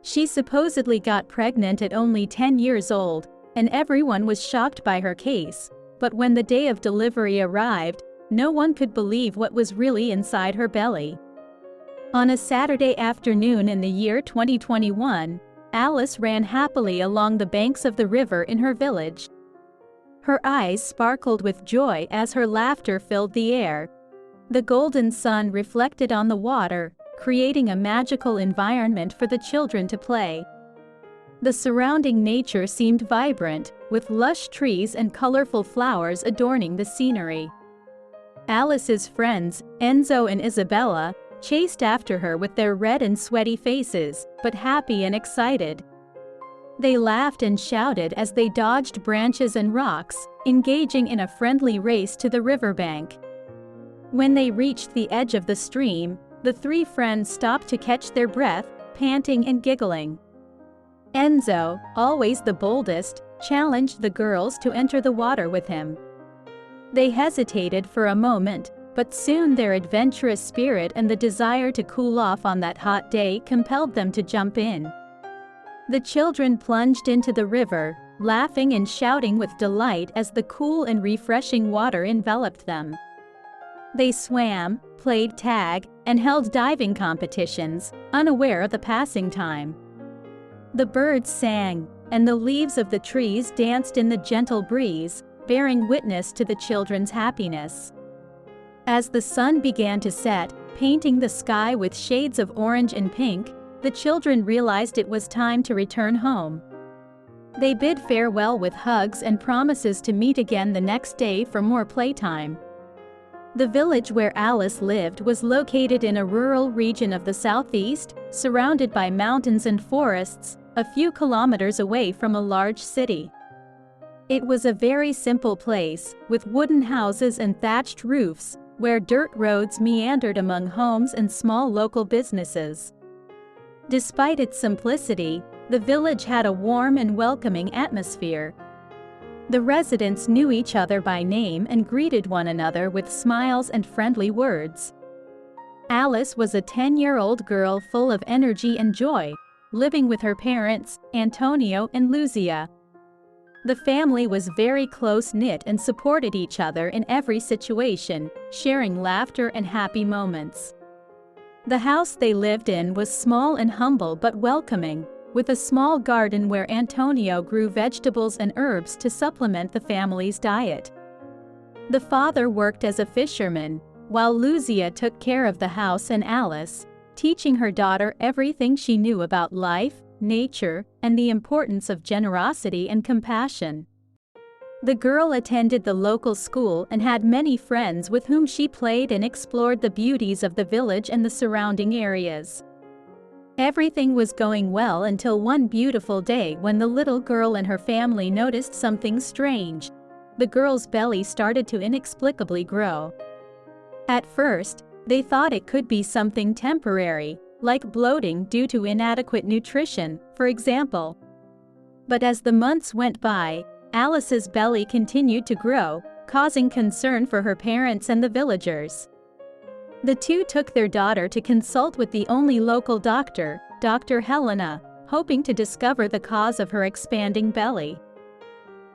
She supposedly got pregnant at only 10 years old, and everyone was shocked by her case, but when the day of delivery arrived, no one could believe what was really inside her belly. On a Saturday afternoon in the year 2021, Alice ran happily along the banks of the river in her village. Her eyes sparkled with joy as her laughter filled the air. The golden sun reflected on the water, creating a magical environment for the children to play. The surrounding nature seemed vibrant, with lush trees and colorful flowers adorning the scenery. Alice's friends, Enzo and Isabella, chased after her with their red and sweaty faces, but happy and excited. They laughed and shouted as they dodged branches and rocks, engaging in a friendly race to the riverbank. When they reached the edge of the stream, the three friends stopped to catch their breath, panting and giggling. Enzo, always the boldest, challenged the girls to enter the water with him. They hesitated for a moment, but soon their adventurous spirit and the desire to cool off on that hot day compelled them to jump in. The children plunged into the river, laughing and shouting with delight as the cool and refreshing water enveloped them. They swam, played tag, and held diving competitions, unaware of the passing time. The birds sang, and the leaves of the trees danced in the gentle breeze, bearing witness to the children's happiness. As the sun began to set, painting the sky with shades of orange and pink, the children realized it was time to return home. They bid farewell with hugs and promises to meet again the next day for more playtime. The village where Alice lived was located in a rural region of the southeast, surrounded by mountains and forests, a few kilometers away from a large city. It was a very simple place, with wooden houses and thatched roofs, where dirt roads meandered among homes and small local businesses. Despite its simplicity, the village had a warm and welcoming atmosphere. The residents knew each other by name and greeted one another with smiles and friendly words. Alice was a 10-year-old girl full of energy and joy, living with her parents, Antonio and Lucia. The family was very close-knit and supported each other in every situation, sharing laughter and happy moments. The house they lived in was small and humble but welcoming, with a small garden where Antonio grew vegetables and herbs to supplement the family's diet. The father worked as a fisherman, while Lucia took care of the house and Alice, teaching her daughter everything she knew about life, nature, and the importance of generosity and compassion. The girl attended the local school and had many friends with whom she played and explored the beauties of the village and the surrounding areas. Everything was going well until one beautiful day when the little girl and her family noticed something strange. The girl's belly started to inexplicably grow. At first, they thought it could be something temporary, like bloating due to inadequate nutrition, for example. But as the months went by, Alice's belly continued to grow, causing concern for her parents and the villagers. The two took their daughter to consult with the only local doctor, Dr. Helena, hoping to discover the cause of her expanding belly.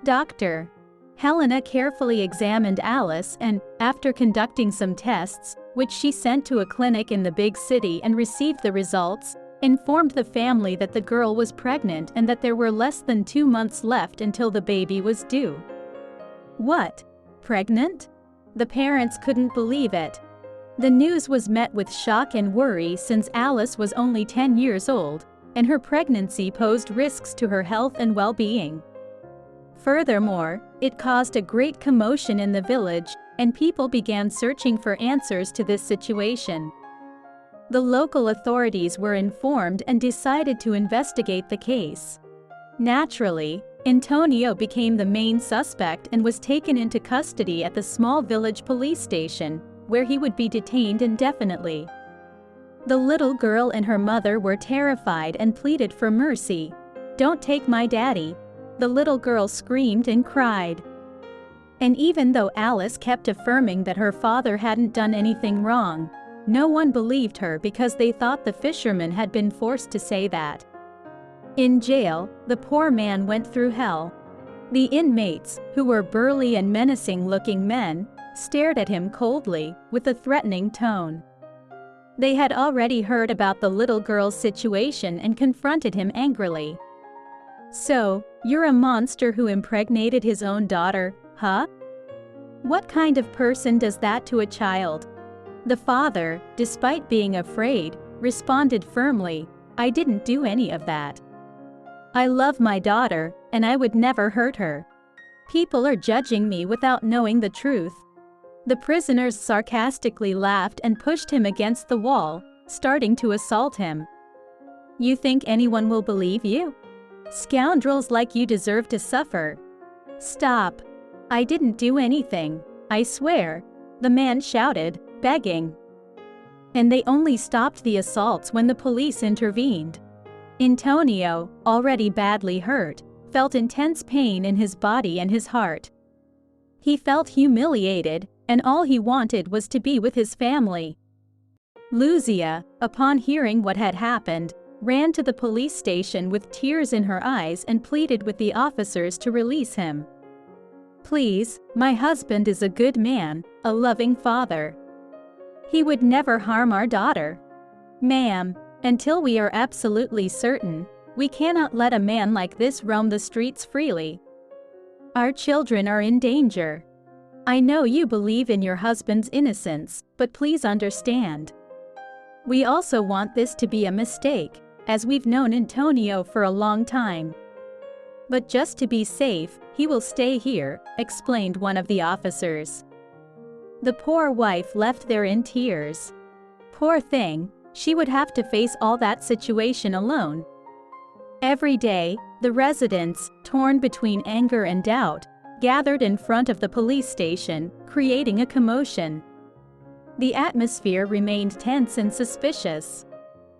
Dr. Helena carefully examined Alice and, after conducting some tests, which she sent to a clinic in the big city and received the results, informed the family that the girl was pregnant and that there were less than 2 months left until the baby was due. What? Pregnant? The parents couldn't believe it. The news was met with shock and worry since Alice was only 10 years old, and her pregnancy posed risks to her health and well-being. Furthermore, it caused a great commotion in the village, and people began searching for answers to this situation. The local authorities were informed and decided to investigate the case. Naturally, Antonio became the main suspect and was taken into custody at the small village police station, where he would be detained indefinitely. The little girl and her mother were terrified and pleaded for mercy. "Don't take my daddy," the little girl screamed and cried. And even though Alice kept affirming that her father hadn't done anything wrong, no one believed her because they thought the fisherman had been forced to say that. In jail, the poor man went through hell. The inmates, who were burly and menacing-looking men, stared at him coldly, with a threatening tone. They had already heard about the little girl's situation and confronted him angrily. "So, you're a monster who impregnated his own daughter, huh? What kind of person does that to a child?" The father, despite being afraid, responded firmly, "I didn't do any of that. I love my daughter, and I would never hurt her. People are judging me without knowing the truth." The prisoners sarcastically laughed and pushed him against the wall, starting to assault him. "You think anyone will believe you? Scoundrels like you deserve to suffer." "Stop. I didn't do anything, I swear," the man shouted, begging. And they only stopped the assaults when the police intervened. Antonio, already badly hurt, felt intense pain in his body and his heart. He felt humiliated, and all he wanted was to be with his family. Luzia, upon hearing what had happened, ran to the police station with tears in her eyes and pleaded with the officers to release him. "Please, my husband is a good man, a loving father. He would never harm our daughter. Ma'am, until we are absolutely certain, we cannot let a man like this roam the streets freely. Our children are in danger. I know you believe in your husband's innocence, but please understand. We also want this to be a mistake, as we've known Antonio for a long time. But just to be safe, he will stay here," explained one of the officers. The poor wife left there in tears. Poor thing, she would have to face all that situation alone. Every day, the residents, torn between anger and doubt, gathered in front of the police station, creating a commotion. The atmosphere remained tense and suspicious.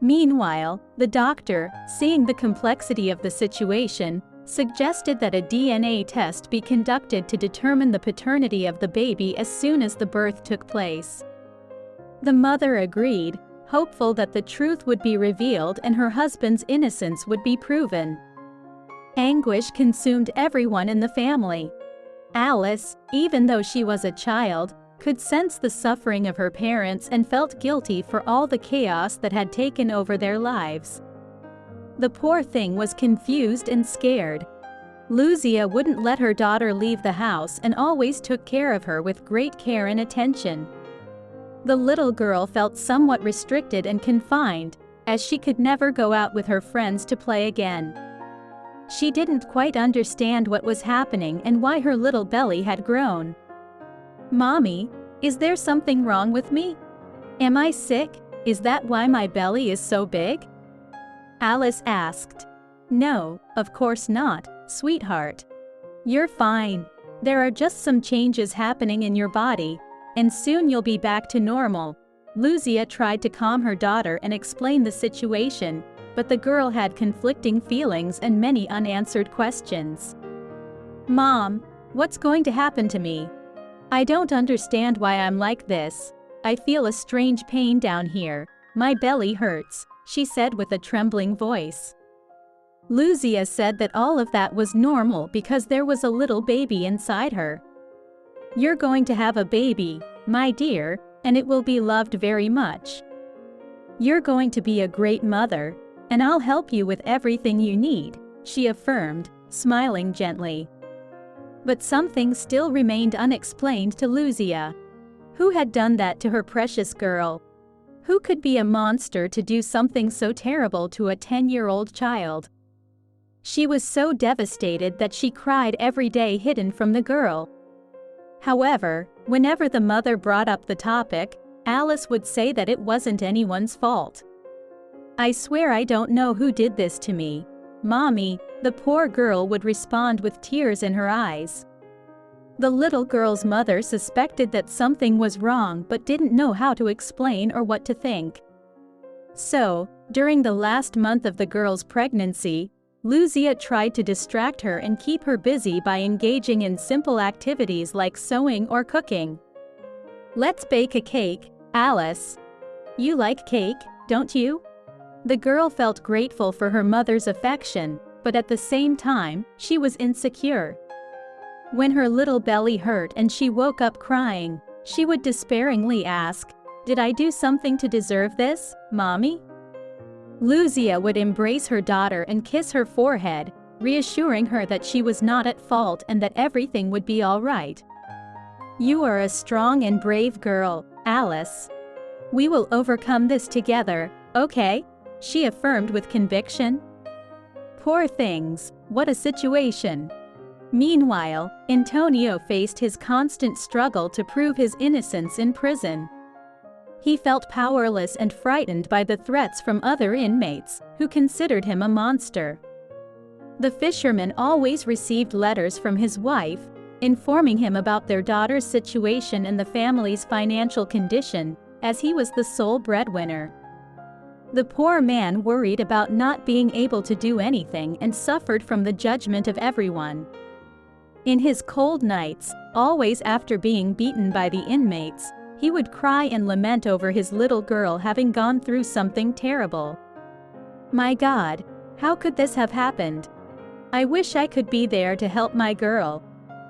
Meanwhile, the doctor, seeing the complexity of the situation, suggested that a DNA test be conducted to determine the paternity of the baby as soon as the birth took place. The mother agreed, hopeful that the truth would be revealed and her husband's innocence would be proven. Anguish consumed everyone in the family. Alice, even though she was a child, could sense the suffering of her parents and felt guilty for all the chaos that had taken over their lives. The poor thing was confused and scared. Luzia wouldn't let her daughter leave the house and always took care of her with great care and attention. The little girl felt somewhat restricted and confined, as she could never go out with her friends to play again. She didn't quite understand what was happening and why her little belly had grown. "Mommy, is there something wrong with me? Am I sick? Is that why my belly is so big?" Alice asked. "No, of course not, sweetheart. You're fine. There are just some changes happening in your body, and soon you'll be back to normal." Luzia tried to calm her daughter and explain the situation, but the girl had conflicting feelings and many unanswered questions. "Mom, what's going to happen to me? I don't understand why I'm like this. I feel a strange pain down here. My belly hurts," she said with a trembling voice. Luzia said that all of that was normal because there was a little baby inside her. "You're going to have a baby, my dear, and it will be loved very much. You're going to be a great mother, and I'll help you with everything you need," she affirmed, smiling gently. But something still remained unexplained to Luzia. Who had done that to her precious girl? Who could be a monster to do something so terrible to a 10-year-old child? She was so devastated that she cried every day hidden from the girl. However, whenever the mother brought up the topic, Alice would say that it wasn't anyone's fault. "I swear I don't know who did this to me, Mommy," the poor girl would respond with tears in her eyes. The little girl's mother suspected that something was wrong but didn't know how to explain or what to think. So, during the last month of the girl's pregnancy, Luzia tried to distract her and keep her busy by engaging in simple activities like sewing or cooking. "Let's bake a cake, Alice. You like cake, don't you?" The girl felt grateful for her mother's affection, but at the same time, she was insecure. When her little belly hurt and she woke up crying, she would despairingly ask, "Did I do something to deserve this, Mommy?" Lucia would embrace her daughter and kiss her forehead, reassuring her that she was not at fault and that everything would be all right. "You are a strong and brave girl, Alice. We will overcome this together, okay?" she affirmed with conviction. Poor things, what a situation. Meanwhile, Antonio faced his constant struggle to prove his innocence in prison. He felt powerless and frightened by the threats from other inmates, who considered him a monster. The fisherman always received letters from his wife, informing him about their daughter's situation and the family's financial condition, as he was the sole breadwinner. The poor man worried about not being able to do anything and suffered from the judgment of everyone. In his cold nights, always after being beaten by the inmates, he would cry and lament over his little girl having gone through something terrible. "My God, how could this have happened? I wish I could be there to help my girl."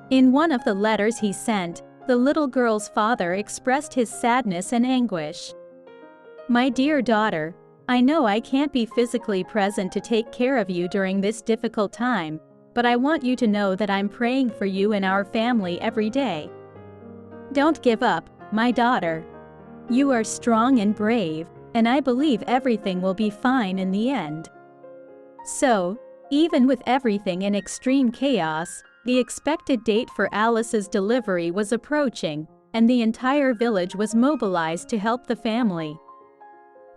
In one of the letters he sent, the little girl's father expressed his sadness and anguish. "My dear daughter, I know I can't be physically present to take care of you during this difficult time, but I want you to know that I'm praying for you and our family every day. Don't give up, my daughter. You are strong and brave, and I believe everything will be fine in the end." So, even with everything in extreme chaos, the expected date for Alice's delivery was approaching, and the entire village was mobilized to help the family.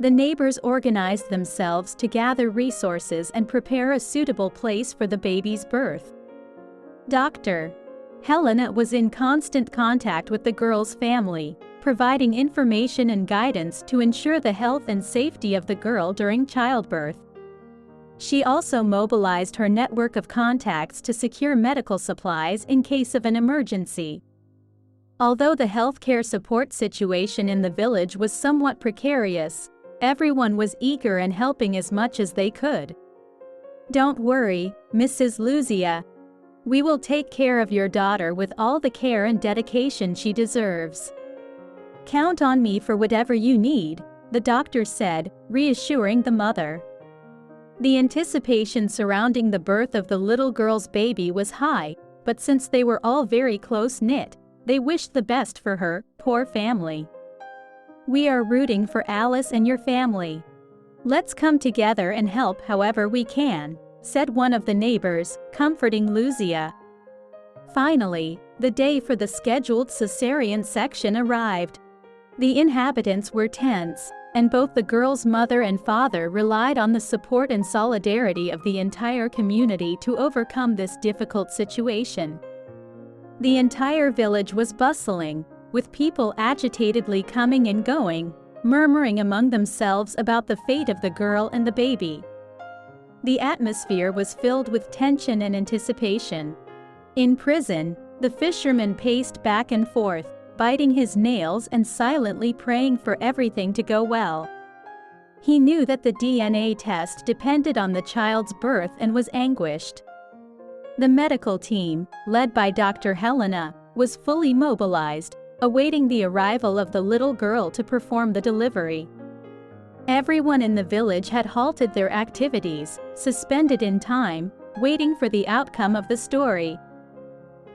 The neighbors organized themselves to gather resources and prepare a suitable place for the baby's birth. Dr. Helena was in constant contact with the girl's family, providing information and guidance to ensure the health and safety of the girl during childbirth. She also mobilized her network of contacts to secure medical supplies in case of an emergency. Although the healthcare support situation in the village was somewhat precarious, everyone was eager and helping as much as they could. "Don't worry, Mrs. Lucia. We will take care of your daughter with all the care and dedication she deserves. Count on me for whatever you need," the doctor said, reassuring the mother. The anticipation surrounding the birth of the little girl's baby was high, but since they were all very close-knit, they wished the best for her poor family. "We are rooting for Alice and your family. Let's come together and help however we can," said one of the neighbors, comforting Lucia. Finally, the day for the scheduled cesarean section arrived. The inhabitants were tense, and both the girl's mother and father relied on the support and solidarity of the entire community to overcome this difficult situation. The entire village was bustling, with people agitatedly coming and going, murmuring among themselves about the fate of the girl and the baby. The atmosphere was filled with tension and anticipation. In prison, the fisherman paced back and forth, biting his nails and silently praying for everything to go well. He knew that the DNA test depended on the child's birth and was anguished. The medical team, led by Dr. Helena, was fully mobilized, awaiting the arrival of the little girl to perform the delivery. Everyone in the village had halted their activities, suspended in time, waiting for the outcome of the story.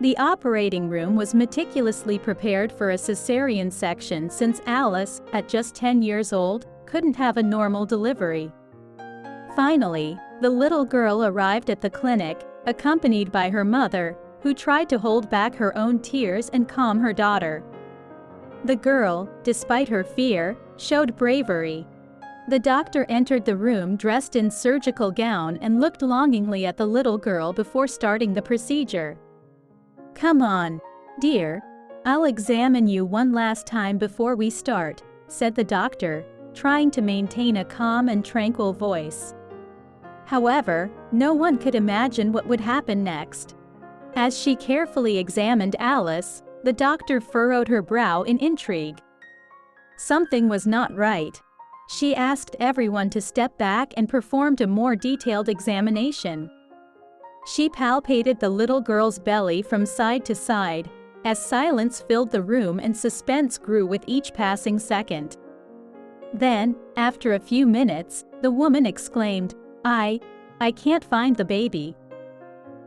The operating room was meticulously prepared for a cesarean section since Alice, at just 10 years old, couldn't have a normal delivery. Finally, the little girl arrived at the clinic, accompanied by her mother, who tried to hold back her own tears and calm her daughter. The girl, despite her fear, showed bravery. The doctor entered the room dressed in surgical gown and looked longingly at the little girl before starting the procedure. "Come on, dear. I'll examine you one last time before we start," said the doctor, trying to maintain a calm and tranquil voice. However, no one could imagine what would happen next. As she carefully examined Alice, the doctor furrowed her brow in intrigue. Something was not right. She asked everyone to step back and performed a more detailed examination. She palpated the little girl's belly from side to side, as silence filled the room and suspense grew with each passing second. Then, after a few minutes, the woman exclaimed, I can't find the baby."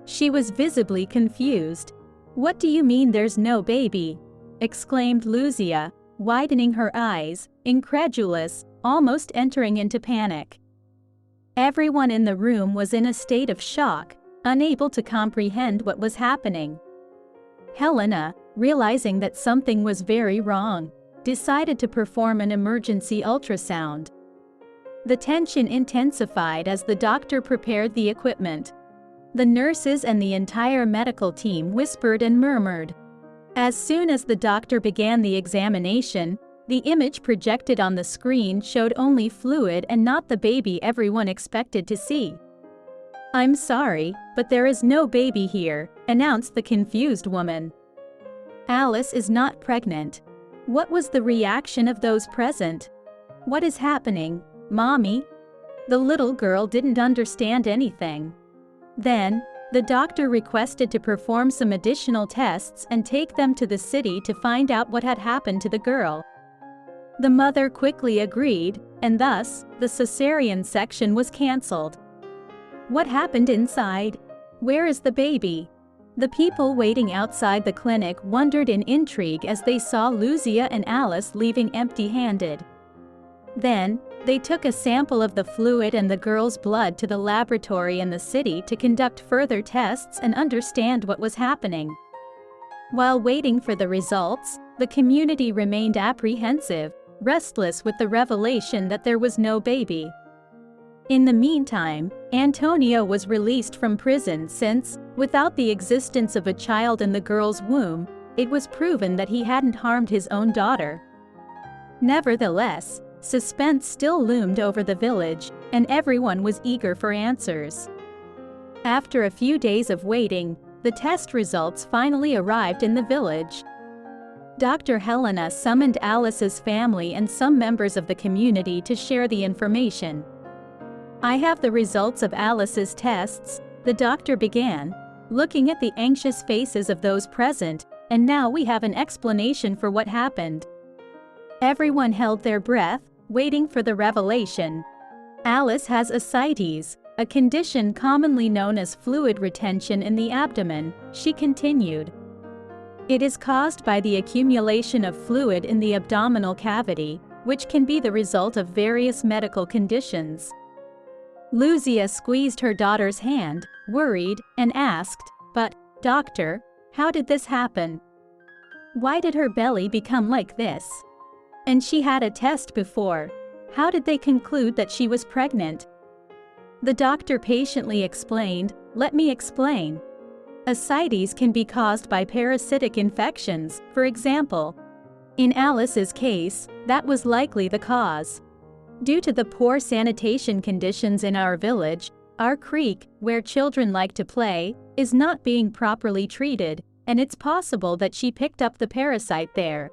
She was visibly confused. "What do you mean there's no baby?" exclaimed Lucia, widening her eyes, incredulous, almost entering into panic. Everyone in the room was in a state of shock, unable to comprehend what was happening. Helena, realizing that something was very wrong, decided to perform an emergency ultrasound. The tension intensified as the doctor prepared the equipment. The nurses and the entire medical team whispered and murmured. As soon as the doctor began the examination, the image projected on the screen showed only fluid and not the baby everyone expected to see. "I'm sorry, but there is no baby here," announced the confused woman. "Alice is not pregnant." What was the reaction of those present? "What is happening, Mommy?" The little girl didn't understand anything. Then, the doctor requested to perform some additional tests and take them to the city to find out what had happened to the girl. The mother quickly agreed, and thus, the cesarean section was cancelled. What happened inside? Where is the baby? The people waiting outside the clinic wondered in intrigue as they saw Lucia and Alice leaving empty-handed. Then, they took a sample of the fluid and the girl's blood to the laboratory in the city to conduct further tests and understand what was happening. While waiting for the results, the community remained apprehensive, restless with the revelation that there was no baby. In the meantime, Antonio was released from prison since, without the existence of a child in the girl's womb, it was proven that he hadn't harmed his own daughter. Nevertheless, suspense still loomed over the village, and everyone was eager for answers. After a few days of waiting, the test results finally arrived in the village. Dr. Helena summoned Alice's family and some members of the community to share the information. "I have the results of Alice's tests," the doctor began, looking at the anxious faces of those present, "and now we have an explanation for what happened." Everyone held their breath, waiting for the revelation. "Alice has ascites, a condition commonly known as fluid retention in the abdomen," she continued. "It is caused by the accumulation of fluid in the abdominal cavity, which can be the result of various medical conditions." Lucia squeezed her daughter's hand, worried, and asked, "But, doctor, how did this happen? Why did her belly become like this? And she had a test before. How did they conclude that she was pregnant?" The doctor patiently explained, "Let me explain. Ascites can be caused by parasitic infections, for example. In Alice's case, that was likely the cause. Due to the poor sanitation conditions in our village, our creek, where children like to play, is not being properly treated, and it's possible that she picked up the parasite there.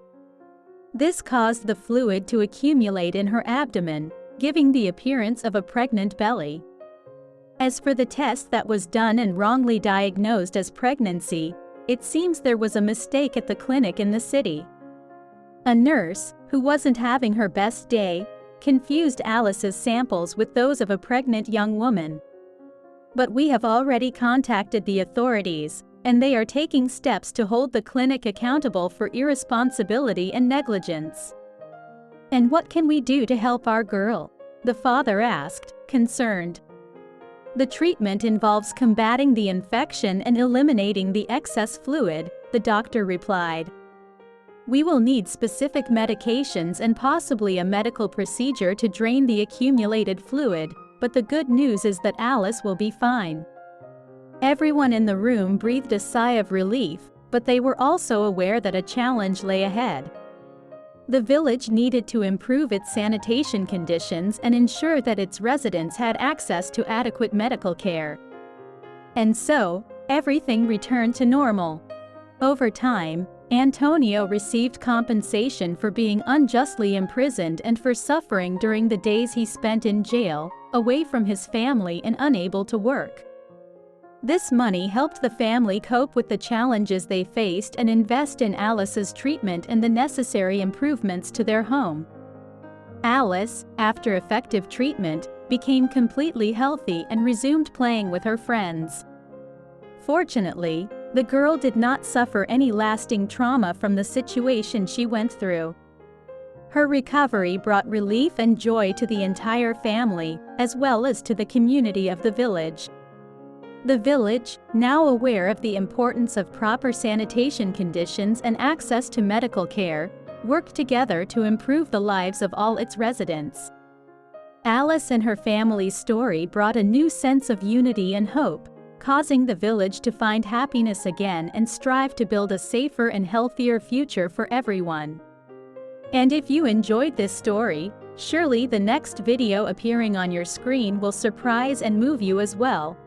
This caused the fluid to accumulate in her abdomen, giving the appearance of a pregnant belly. As for the test that was done and wrongly diagnosed as pregnancy, it seems there was a mistake at the clinic in the city. A nurse, who wasn't having her best day, confused Alice's samples with those of a pregnant young woman. But we have already contacted the authorities, and they are taking steps to hold the clinic accountable for irresponsibility and negligence." "And what can we do to help our girl?" the father asked, concerned. "The treatment involves combating the infection and eliminating the excess fluid," the doctor replied. "We will need specific medications and possibly a medical procedure to drain the accumulated fluid, but the good news is that Alice will be fine." Everyone in the room breathed a sigh of relief, but they were also aware that a challenge lay ahead. The village needed to improve its sanitation conditions and ensure that its residents had access to adequate medical care. And so, everything returned to normal. Over time, Antonio received compensation for being unjustly imprisoned and for suffering during the days he spent in jail, away from his family and unable to work. This money helped the family cope with the challenges they faced and invest in Alice's treatment and the necessary improvements to their home. Alice, after effective treatment, became completely healthy and resumed playing with her friends. Fortunately, the girl did not suffer any lasting trauma from the situation she went through. Her recovery brought relief and joy to the entire family, as well as to the community of the village. The village, now aware of the importance of proper sanitation conditions and access to medical care, worked together to improve the lives of all its residents. Alice and her family's story brought a new sense of unity and hope, causing the village to find happiness again and strive to build a safer and healthier future for everyone. And if you enjoyed this story, surely the next video appearing on your screen will surprise and move you as well.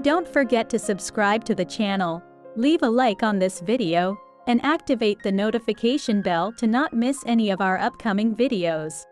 Don't forget to subscribe to the channel, leave a like on this video, and activate the notification bell to not miss any of our upcoming videos.